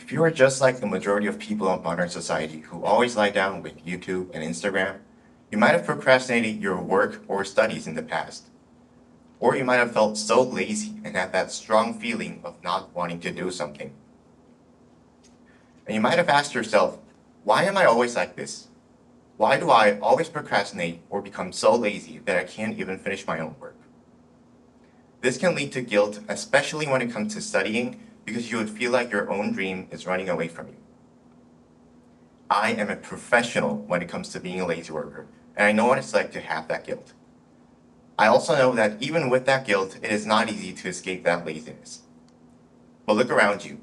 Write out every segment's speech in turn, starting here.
If you are just like the majority of people in modern society who always lie down with YouTube and Instagram, you might have procrastinated your work or studies in the past. Or you might have felt so lazy and had that strong feeling of not wanting to do something. And you might have asked yourself, why am I always like this? Why do I always procrastinate or become so lazy that I can't even finish my own work? This can lead to guilt, especially when it comes to studying, because you would feel like your own dream is running away from you. I am a professional when it comes to being a lazy worker, and I know what it's like to have that guilt. I also know that even with that guilt, it is not easy to escape that laziness. But look around you.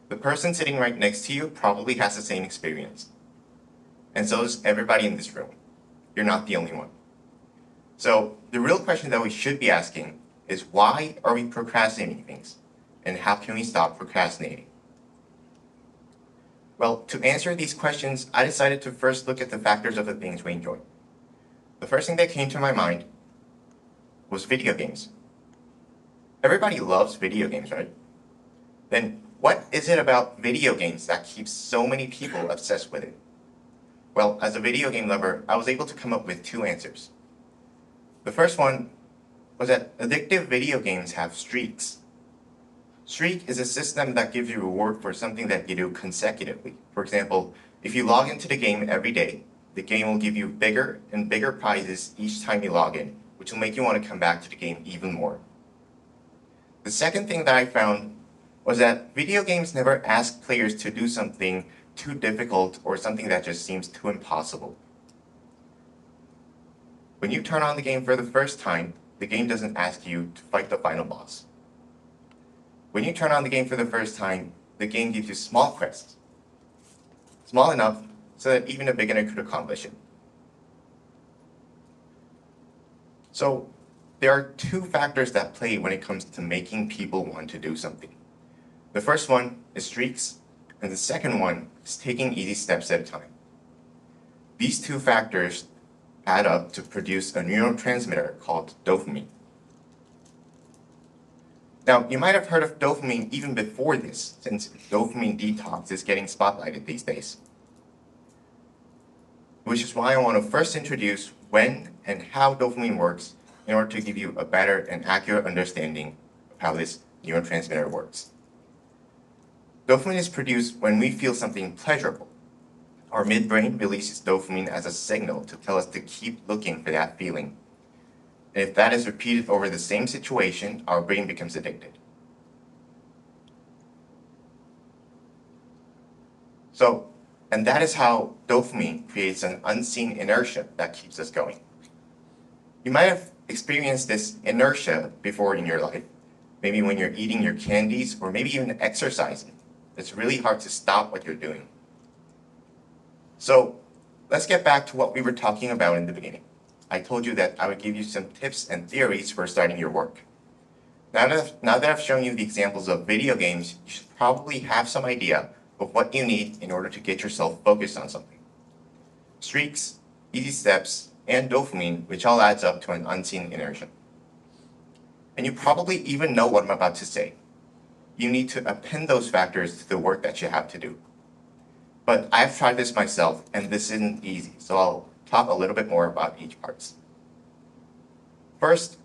The person sitting right next to you probably has the same experience. And so does everybody in this room. You're not the only one. So the real question that we should be asking is, why are we procrastinating things? And how can we stop procrastinating? Well, to answer these questions, I decided to first look at the factors of the things we enjoy. The first thing that came to my mind was video games. Everybody loves video games, right? Then what is it about video games that keeps so many people obsessed with it? Well, as a video game lover, I was able to come up with two answers. The first one was that addictive video games have streaks. Streak is a system that gives you a reward for something that you do consecutively. For example, if you log into the game every day, the game will give you bigger and bigger prizes each time you log in, which will make you want to come back to the game even more. The second thing that I found was that video games never ask players to do something too difficult or something that just seems too impossible. When you turn on the game for the first time, the game doesn't ask you to fight the final boss. When you turn on the game for the first time, the game gives you small quests. Small enough so that even a beginner could accomplish it. So there are two factors that play when it comes to making people want to do something. The first one is streaks, and the second one is taking easy steps at a time. These two factors add up to produce a neurotransmitter called dopamine. Now, you might have heard of dopamine even before this, since dopamine detox is getting spotlighted these days. Which is why I want to first introduce when and how dopamine works in order to give you a better and accurate understanding of how this neurotransmitter works. Dopamine is produced when we feel something pleasurable. Our midbrain releases dopamine as a signal to tell us to keep looking for that feeling. And if that is repeated over the same situation, our brain becomes addicted. And that is how dopamine creates an unseen inertia that keeps us going. You might have experienced this inertia before in your life, maybe when you're eating your candies or maybe even exercising. It's really hard to stop what you're doing. So let's get back to what we were talking about in the beginning. I told you that I would give you some tips and theories for starting your work. Now that I've shown you the examples of video games, you should probably have some idea of what you need in order to get yourself focused on something. Streaks, easy steps, and dopamine, which all adds up to an unseen inertia. And you probably even know what I'm about to say. You need to append those factors to the work that you have to do. But I've tried this myself, and this isn't easy, so I'll talk a little bit more about each part. First,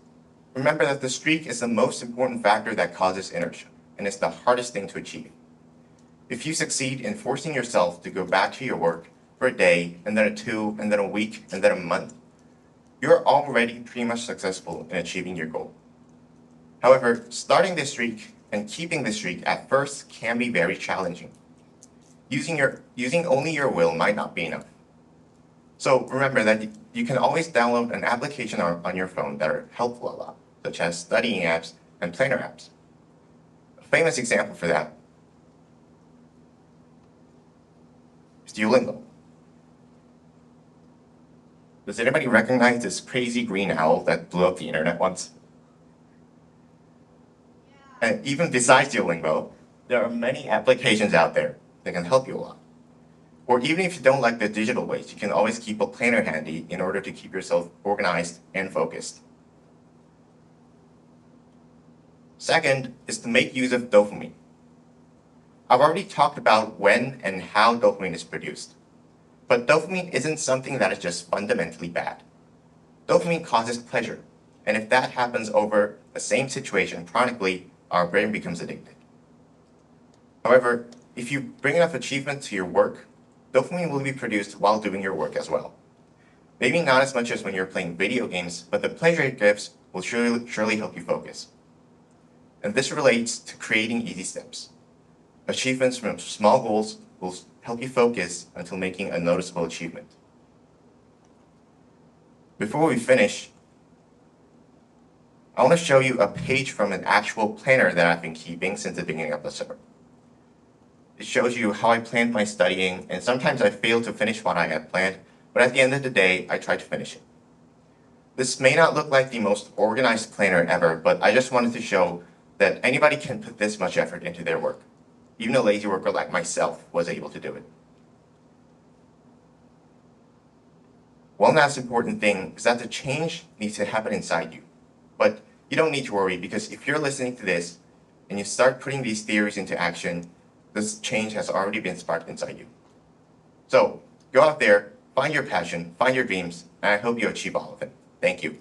remember that the streak is the most important factor that causes inertia, and it's the hardest thing to achieve. If you succeed in forcing yourself to go back to your work for a day, and then a 2, and then a week, and then a month, you're already pretty much successful in achieving your goal. However, starting this streak and keeping this streak at first can be very challenging. Using only your will might not be enough. So remember that you can always download an application on your phone that are helpful a lot, such as studying apps and planner apps. A famous example for that is Duolingo. Does anybody recognize this crazy green owl that blew up the internet once? And even besides Duolingo, there are many applications out there that can help you a lot. Or even if you don't like the digital ways, you can always keep a planner handy in order to keep yourself organized and focused. Second is to make use of dopamine. I've already talked about when and how dopamine is produced. But dopamine isn't something that is just fundamentally bad. Dopamine causes pleasure, and if that happens over the same situation chronically, our brain becomes addicted. However, if you bring enough achievement to your work, dopamine will be produced while doing your work as well. Maybe not as much as when you're playing video games, but the pleasure it gives will surely help you focus. And this relates to creating easy steps. Achievements from small goals will help you focus until making a noticeable achievement. Before we finish, I want to show you a page from an actual planner that I've been keeping since the beginning of the summer. It shows you how I planned my studying, and sometimes I fail to finish what I had planned, but at the end of the day, I try to finish it. This may not look like the most organized planner ever, but I just wanted to show that anybody can put this much effort into their work. Even a lazy worker like myself was able to do it. One last important thing is that the change needs to happen inside you. But you don't need to worry, because if you're listening to this and you start putting these theories into action, this change has already been sparked inside you. So go out there, find your passion, find your dreams, and I hope you achieve all of it. Thank you.